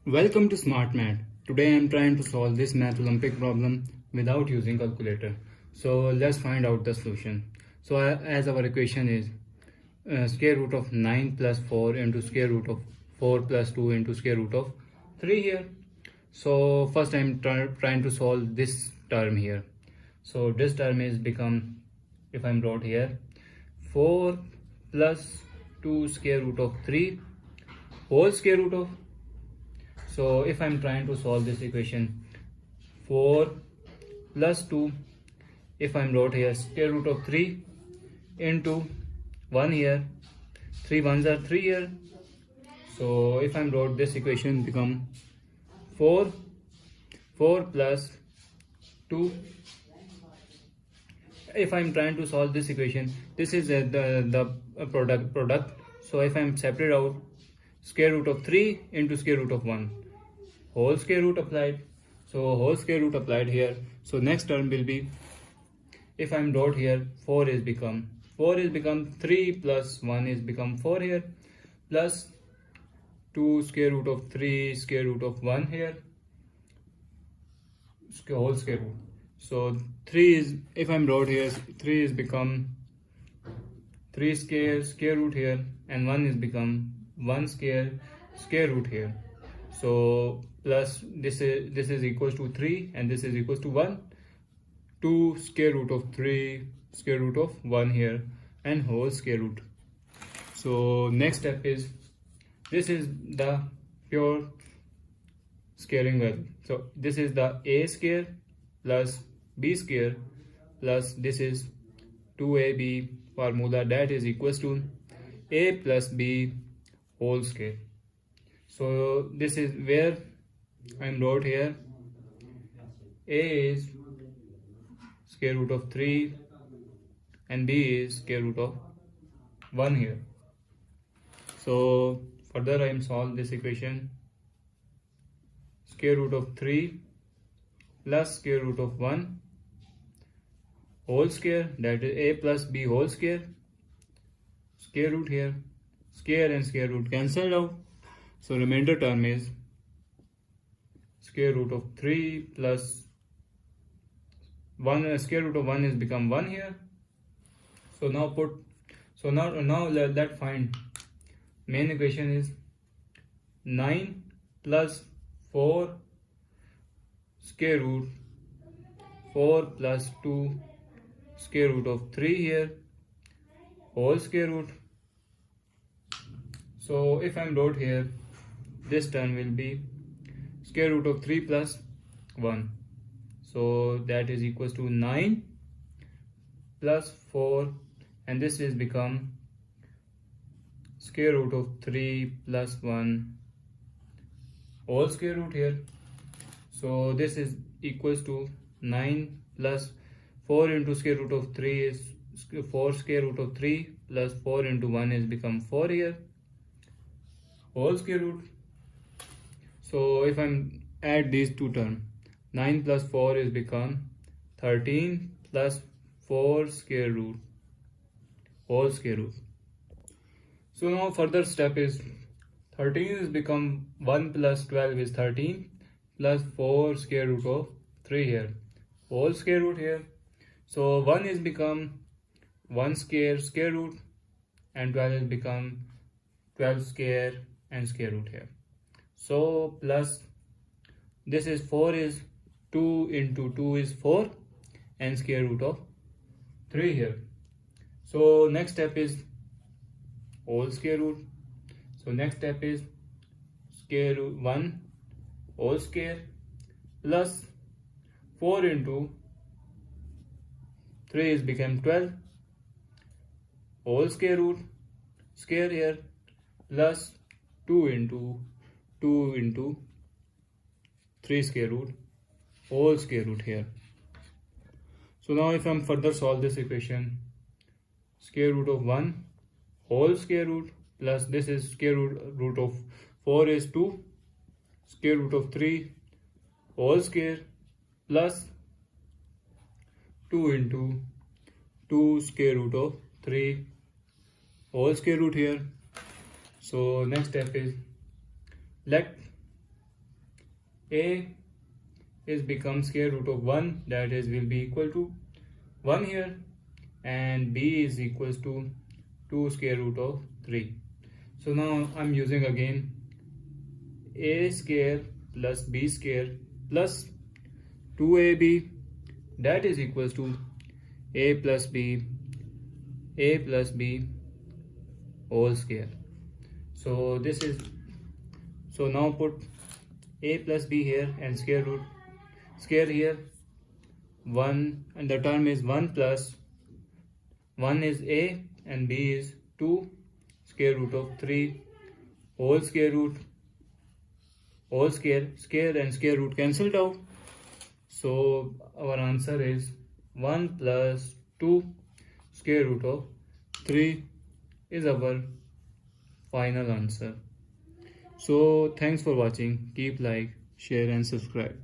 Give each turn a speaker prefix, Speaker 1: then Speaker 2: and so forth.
Speaker 1: Welcome to Smart Math. Today I am trying to solve this math Olympic problem without using calculator. So let's find out the solution. So as our equation is square root of 9 plus 4 into square root of 4 plus 2 into square root of 3 here. So first I am trying to solve this term here. So this term is become, if I am wrote here, 4 plus 2 square root of 3 whole square root of. So if I'm trying to solve this equation, 4 plus 2, if I'm wrote here square root of 3 into 1 here, 3 ones are 3 here. So if I'm wrote this equation become 4 plus 2. If I'm trying to solve this equation, this is the product. So if I'm separate out square root of 3 into square root of 1, whole square root applied. So whole square root applied here. So next term will be, if I'm dot here, 4 is become 3 plus 1 is become 4 here, plus 2 square root of 3 square root of 1 here, whole square root. So 3 is, if I'm wrote here, 3 is become 3 square root here, and 1 is become 1 square root here. So plus this is equals to 3 and this is equals to 1, 2 square root of 3 square root of 1 here, and whole square root. So next step is, this is the pure scaling value. So this is the a square plus b square plus this is 2ab formula, that is equals to a plus b whole square. So this is where I'm wrote here, a is square root of 3 and b is square root of 1 here. So further I am solve this equation, square root of 3 plus square root of 1 whole square, that is a plus b whole square, square root here, square and square root cancelled out. So remainder term is square root of 3 plus 1, square root of 1 is become 1 here. So now let's find main equation is 9 plus 4 square root 4 plus 2 square root of 3 here, whole square root. So if I'm wrote here, this term will be square root of 3 plus 1. So that is equals to 9 plus 4, and this is become square root of 3 plus 1 whole square root here. So this is equals to 9 plus 4 into square root of 3 is 4 square root of 3 plus 4 into 1 is become 4 here, whole square root. So if I'm add these two terms, 9 plus 4 is become 13 plus 4 square root whole square root. So now further step is 13 is become 1 plus 12 is 13 plus 4 square root of 3 here, whole square root here. So 1 is become 1 square root, and 12 is become 12 square and square root here. So plus this is 4 is 2 into 2 is 4 and square root of 3 here. So next step is whole square root. So next step is square root 1 whole square plus 4 into 3 is become 12 whole square root square here, plus 2 into 3 square root whole square root here. So now if I'm further solve this equation, square root of 1 whole square root plus this is square root of 4 is 2 square root of 3 whole square plus 2 into 2 square root of 3 whole square root here. So next step is let a is become square root of 1, that is will be equal to 1 here, and b is equals to 2 square root of 3. So now I'm using again a square plus b square plus 2ab, that is equals to a plus b whole square. So this is, so now put a plus b here and square here, 1, and the term is 1 plus 1 is a and b is 2 square root of 3 whole square root, square and square root cancelled out. So our answer is 1 plus 2 square root of 3 is our final answer. So thanks for watching. Keep like, share and subscribe.